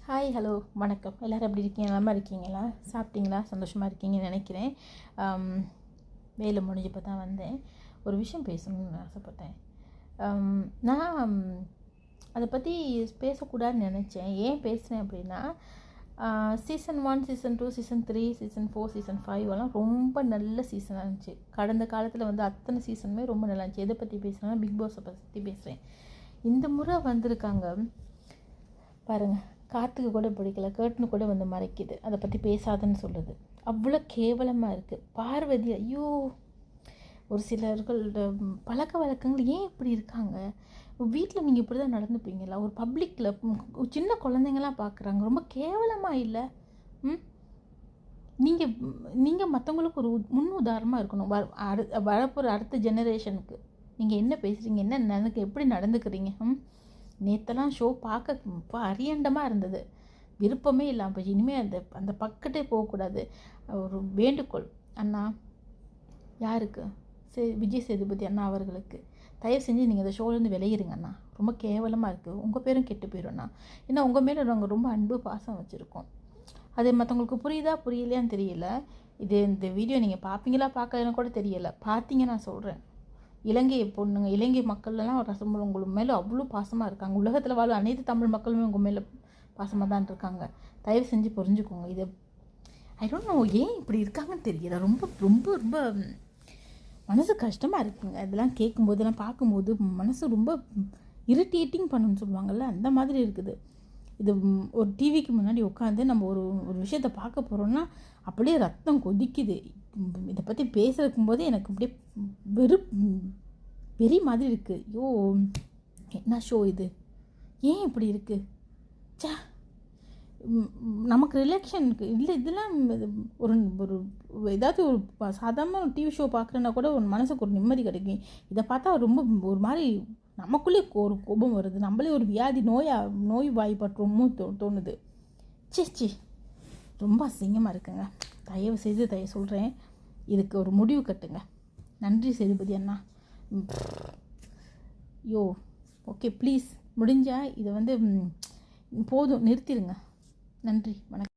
Hi hello வணக்கம். எல்லோரும் எப்படி இருக்கீங்க? நலமா இருக்கீங்களா? சாப்பிட்டீங்களா? சந்தோஷமாக இருக்கீங்கன்னு நினைக்கிறேன். வேலை முடிஞ்சப்போ தான் வந்தேன். ஒரு விஷயம் பேசணும்னு ஆசைப்பட்டேன். நான் அதை பற்றி பேசக்கூடாதுன்னு நினச்சேன். ஏன் பேசுகிறேன் அப்படின்னா, season 1, season 2, season 3, season 4, season 5 எல்லாம் ரொம்ப நல்ல சீசனாக இருந்துச்சு. கடந்த காலத்தில் வந்து அத்தனை சீசனுமே ரொம்ப நல்லா இருந்துச்சு. எதை பற்றி பேசுகிறேன்னா, பிக் பாஸை பற்றி பேசுகிறேன். இந்த முறை வந்திருக்காங்க பாருங்கள், காற்றுக்கு கூட பிடிக்கல, கேட்டுன்னு கூட வந்து மறைக்குது, அதை பற்றி பேசாதன்னு சொல்லுது. அவ்வளோ கேவலமாக இருக்குது. பார்வதி, ஐயோ, ஒரு சிலர்களோட பழக்க வழக்கங்கள் ஏன் இப்படி இருக்காங்க? வீட்டில் நீங்கள் இப்படி தான் நடந்துப்பீங்களா? ஒரு பப்ளிக்கில் சின்ன குழந்தைங்களாம் பார்க்குறாங்க, ரொம்ப கேவலமாக இல்லை? நீங்கள் மற்றவங்களுக்கு ஒரு முன் உதாரணமாக இருக்கணும். வரப்போகிற அடுத்த ஜெனரேஷனுக்கு நீங்கள் என்ன பேசுகிறீங்க, என்ன எப்படி நடந்துக்கிறீங்க? நேற்றெல்லாம் ஷோ பார்க்க அரியண்டமாக இருந்தது. விருப்பமே இல்லாமல் போச்சு. இனிமேல் அந்த பக்கத்தே போகக்கூடாது. ஒரு வேண்டுகோள் அண்ணா, யாருக்கு? விஜய் சேதுபதி அண்ணா அவர்களுக்கு, தயவு செஞ்சு நீங்கள் இந்த ஷோலேருந்து விளையிடுங்க அண்ணா. ரொம்ப கேவலமாக இருக்குது. உங்கள் பேரும் கெட்டு போயிடும்ண்ணா. ஏன்னா உங்கள் மேலே நாங்கள் ரொம்ப அன்பு பாசம் வச்சுருக்கோம். அது மற்றவங்களுக்கு புரியுதா புரியலையான்னு தெரியல. இந்த வீடியோ நீங்கள் பார்ப்பீங்களா பார்க்கலன்னு கூட தெரியலை. பார்த்தீங்க, நான் சொல்கிறேன். இலங்கை பொண்ணுங்க, இலங்கை மக்கள்லாம் உங்களுக்கு மேலே அவ்வளோ பாசமாக இருக்காங்க. உலகத்தில் வாழும் அனைத்து தமிழ் மக்களுமே உங்கள் மேலே பாசமாக தான் இருக்காங்க. தயவு செஞ்சு புரிஞ்சுக்கோங்க. இதை ஐ டோன்ட் நோ ஏன் இப்படி இருக்காங்கன்னு தெரியல. ரொம்ப ரொம்ப ரொம்ப மனசு கஷ்டமாக இருக்குங்க. இதெல்லாம் கேட்கும்போது, இதெல்லாம் பார்க்கும்போது மனசு ரொம்ப இரிட்டேட்டிங் பண்ணுன்னு சொல்லுவாங்கள்ல, அந்த மாதிரி இருக்குது. இது ஒரு டிவிக்கு முன்னாடி உட்காந்து நம்ம ஒரு விஷயத்தை பார்க்க போகிறோன்னா அப்படியே ரத்தம் கொதிக்குது. இதை பற்றி பேசுறக்கும் போது எனக்கு அப்படியே வெறி மாதிரி இருக்குது. ஐயோ, என்ன ஷோ இது? ஏன் இப்படி இருக்குது? சே, நமக்கு ரிலேஷனுக்கு இல்லை. இதெல்லாம் ஒரு ஒரு ஏதாவது ஒரு சாதாரண டிவி ஷோ பார்க்குறேன்னா கூட ஒரு மனசுக்கு ஒரு நிம்மதி கிடைக்கும். இதை பார்த்தா ரொம்ப ஒரு மாதிரி நமக்குள்ளே ஒரு கோபம் வருது. நம்மளே ஒரு வியாதி நோய் வாய்ப்பற்றோமோ தோணுது. சி, ரொம்ப அசிங்கமாக இருக்குங்க. தயவு செய்து சொல்கிறேன், இதுக்கு ஒரு முடிவு கட்டுங்க. நன்றி சேதுபதி அண்ணா. ஓகே, ப்ளீஸ் முடிஞ்சால் இதை போதும், நிறுத்திடுங்க. நன்றி, வணக்கம்.